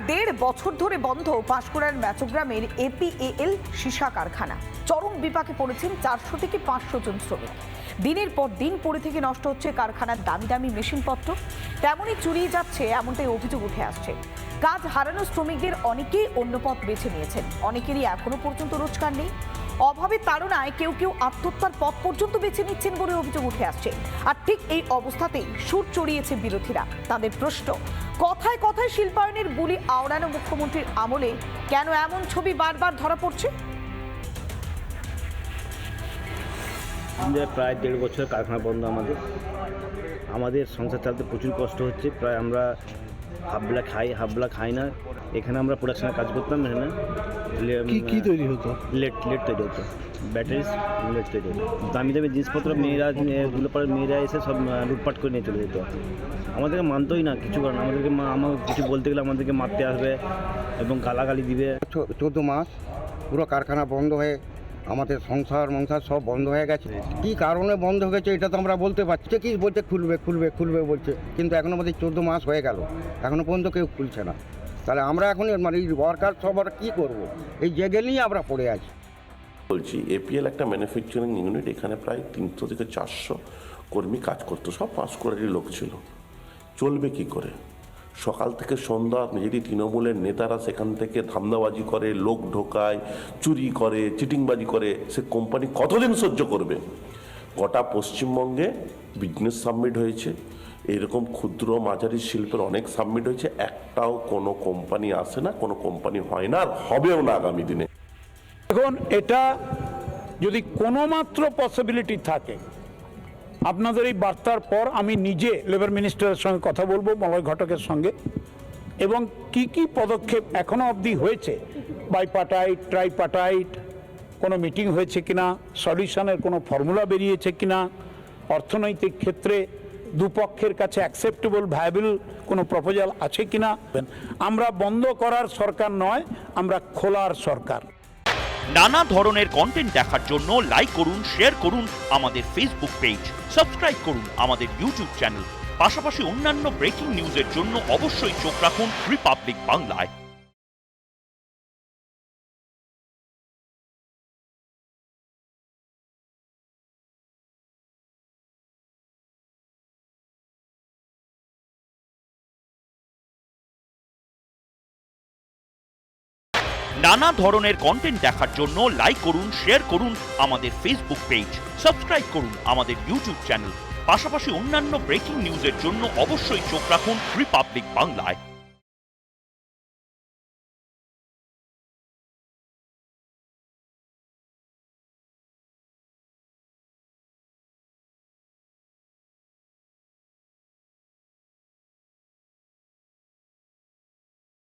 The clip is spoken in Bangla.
দেড় বছর ধরে বন্ধ পাঁশকুড়ার ম্যাচোগ্রামের এপিএল সীসা কারখানা। চরম বিপাকে পড়েছেন 400 থেকে 500 জন শ্রমিক। দিনের পর দিন পড়ে থেকে নষ্ট হচ্ছে কারখানার দামি দামি মেশিনপত্র, তেমনই চুরিয়ে যাচ্ছে এমনটাই অভিযোগ উঠে আসছে। কাজ হারানো শ্রমিকদের অনেকেই অন্য পথ বেছে নিয়েছেন, অনেকেরই এখনো পর্যন্ত রোজগার নেই। অভাবের তাড়নায় কেউ কেউ আত্মহত্যার পথ পর্যন্ত বেছে নিচ্ছেন বলে অভিযোগ উঠে আসছে। আর ঠিক এই অবস্থাতেই সুর চড়িয়েছে বিরোধীরা। তাদের প্রশ্ন, কথায় কথায় শিল্পায়নের বুলি আওড়ানো মুখ্যমন্ত্রীর আমলে কেন এমন ছবি বারবার ধরা পড়ছে? প্রায় 1.5 বছর কারখানা বন্ধ। আমাদের সংসার চালাতে প্রচুর কষ্ট হচ্ছে। প্রায় আমরা হাফবেলা খাই, হাফবেলা খাই না। এখানে আমরা প্রোডাকশনের কাজ করতাম। এখানে কি তৈরি হতো? লেট তৈরি হতো, ব্যাটারি লেট তৈরি হতো। দামি দামি জিনিসপত্র মেয়েরা এসে সব লুটপাট করে নিয়ে চলে যেত। আমাদেরকে মানতোই না কিছু, কারণ আমাদেরকে আমার কিছু বলতে গেলে আমাদেরকে মারতে আসবে এবং গালাগালি দিবে। 14 মাস পুরো কারখানা বন্ধ হয়ে আমাদের সংসার সব বন্ধ হয়ে গেছে। কি কারণে বন্ধ হয়ে গেছে এটা তো আমরা বলতে পারছি। কি বলছে খুলবে বলছে, কিন্তু এখনো আমাদের 14 মাস হয়ে গেল, এখনো পর্যন্ত কেউ খুলছে না। তাহলে আমরা এখন এই ওয়ার্কার সব কি করব? এই জেগে নিয়ে আমরা পড়ে আছি। বলছি, এপিএল একটা ম্যানুফ্যাকচারিং ইউনিট, এখানে প্রায় 300 থেকে 400 কর্মী কাজ করতো, সব পাঁশকুড়ারই লোক ছিল। চলবে কি করে? সকাল থেকে সন্ধ্যা নিজেরই তৃণমূলের নেতারা সেখান থেকে ধান্দাবাজি করে, লোক ঢোকায়, চুরি করে, চিটিংবাজি করে। সে কোম্পানি কতদিন সহ্য করবে? গোটা পশ্চিমবঙ্গে বিজনেস সাবমিট হয়েছে, এরকম ক্ষুদ্র মাঝারি শিল্পের অনেক সাবমিট হয়েছে, একটাও কোনো কোম্পানি আসে না, কোনো কোম্পানি হয় না, আর হবেও না আগামী দিনে। এখন এটা যদি কোনো মাত্র পসিবিলিটি থাকে, আপনাদের এই বার্তার পর আমি নিজে লেবার মিনিস্টারের সঙ্গে কথা বলবো, মলয় ঘটকের সঙ্গে, এবং কি কি পদক্ষেপ এখনো অবধি হয়েছে, বাইপাটাইট, ট্রাইপাটাইট, কোনো মিটিং হয়েছে কিনা, সলিউশনের কোনো ফর্মুলা বেরিয়েছে কিনা, অর্থনৈতিক ক্ষেত্রে দুপক্ষের কাছে অ্যাকসেপ্টেবল ভায়াবল কোনো প্রপোজাল আছে কিনা। আমরা বন্ধ করার সরকার নয়, আমরা খোলার সরকার। নানা ধরনের কন্টেন্ট দেখার জন্য লাইক করুন, শেয়ার করুন আমাদের ফেসবুক পেজ, সাবস্ক্রাইব করুন আমাদের ইউটিউব চ্যানেল। পাশাপাশি অন্যান্য ব্রেকিং নিউজের জন্য অবশ্যই চোখ রাখুন রিপাবলিক বাংলায়। নানা ধরনের কন্টেন্ট দেখার জন্য লাইক করুন, শেয়ার করুন আমাদের ফেসবুক পেজ, সাবস্ক্রাইব করুন আমাদের ইউটিউব চ্যানেল। পাশাপাশি অন্যান্য ব্রেকিং নিউজের জন্য অবশ্যই চোখ রাখুন রিপাবলিক বাংলায়।